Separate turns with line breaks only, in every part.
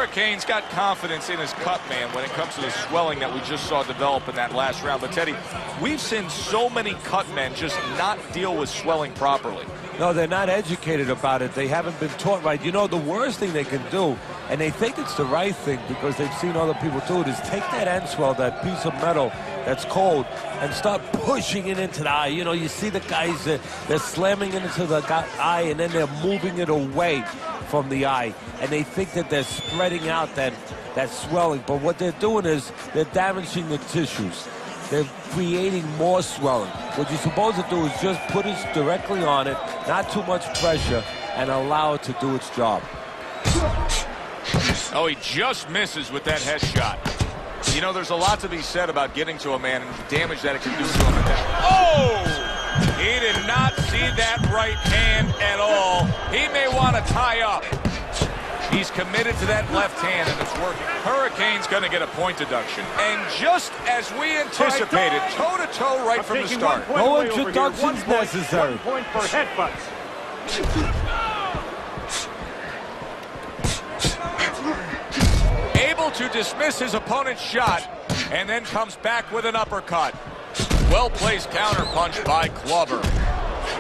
Hurricane's got confidence in his cut man when it comes to the swelling that we just saw develop in that last round. But, Teddy, we've seen so many cut men just not deal with swelling properly.
No, they're not educated about it. They haven't been taught right. You know, the worst thing they can do, and they think it's the right thing because they've seen other people do it, is take that end swell, that piece of metal that's cold, and start pushing it into the eye. You know, you see the guys, they're slamming it into the eye, and then they're moving it away from the eye. And they think that they're spreading out that swelling. But what they're doing is they're damaging the tissues. They're creating more swelling. What you're supposed to do is just put it directly on it, not too much pressure, and allow it to do its job.
Oh, he just misses with that headshot. You know, there's a lot to be said about getting to a man and the damage that it can do to him. Oh! He did not see that right hand at all. He may want to tie up. He's committed to that left hand, and it's working. Hurricane's going to get a point deduction. And just as we anticipated, toe-to-toe right from the start.
No introductions necessary.
1 point for headbutts.
Able to dismiss his opponent's shot, and then comes back with an uppercut. Well-placed counterpunch by Clubber.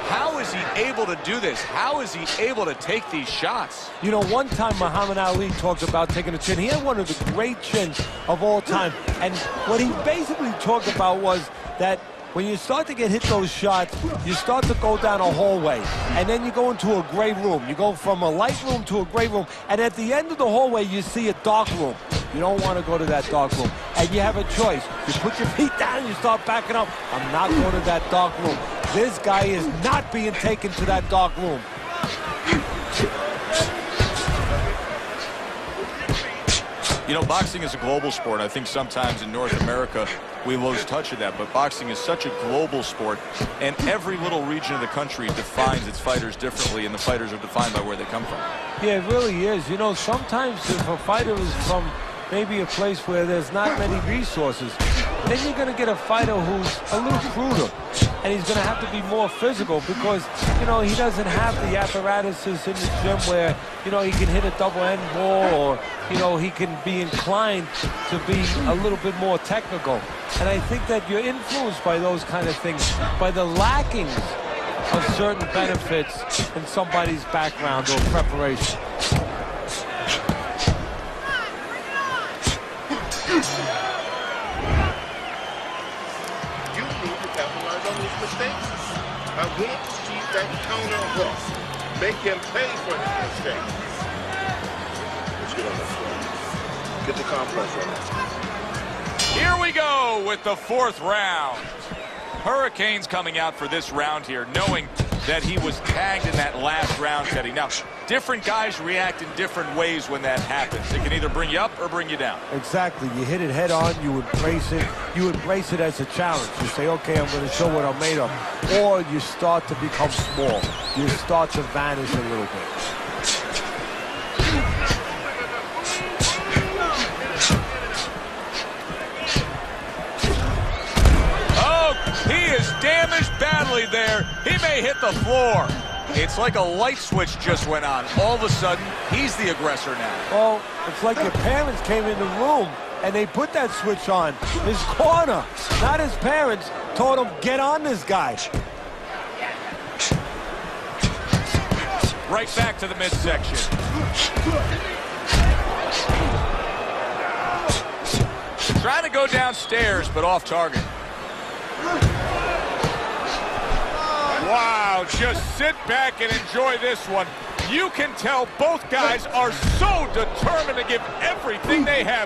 How is he able to do this? How is he able to take these shots?
You know, one time Muhammad Ali talked about taking a chin. He had one of the great chins of all time. And what he basically talked about was that when you start to get hit those shots, you start to go down a hallway. And then you go into a gray room. You go from a light room to a gray room. And at the end of the hallway, you see a dark room. You don't want to go to that dark room. And you have a choice. You put your feet down, you start backing up. I'm not going to that dark room. This guy is not being taken to that dark room.
You know, boxing is a global sport. I think sometimes in North America we lose touch of that, but boxing is such a global sport, and every little region of the country defines its fighters differently, and the fighters are defined by where they come from.
Yeah, it really is. You know, sometimes if a fighter is from maybe a place where there's not many resources, then you're going to get a fighter who's a little cruder, and he's going to have to be more physical because, you know, he doesn't have the apparatuses in the gym where, you know, he can hit a double end ball or, you know, he can be inclined to be a little bit more technical. And I think that you're influenced by those kind of things, by the lackings of certain benefits in somebody's background or preparation.
Mistakes. I want to see that counter hook. Make him pay for his mistakes. Let's get on the floor. Get the complex on that.
Here we go with the fourth round. Hurricane's coming out for this round here, knowing that he was tagged in that last round, Teddy. Now, different guys react in different ways when that happens. It can either bring you up or bring you down.
Exactly. You hit it head on, you embrace it. You embrace it as a challenge. You say, okay, I'm going to show what I'm made of. Or you start to become small. You start to vanish a little bit.
Damaged badly there. He may hit the floor. It's like a light switch just went on. All of a sudden, he's the aggressor now.
Well, it's like your parents came in the room and they put that switch on. His corner, not his parents, told him, get on this guy.
Right back to the midsection. Trying to go downstairs, but off target. Wow, just sit back and enjoy this one. You can tell both guys are so determined to give everything they have.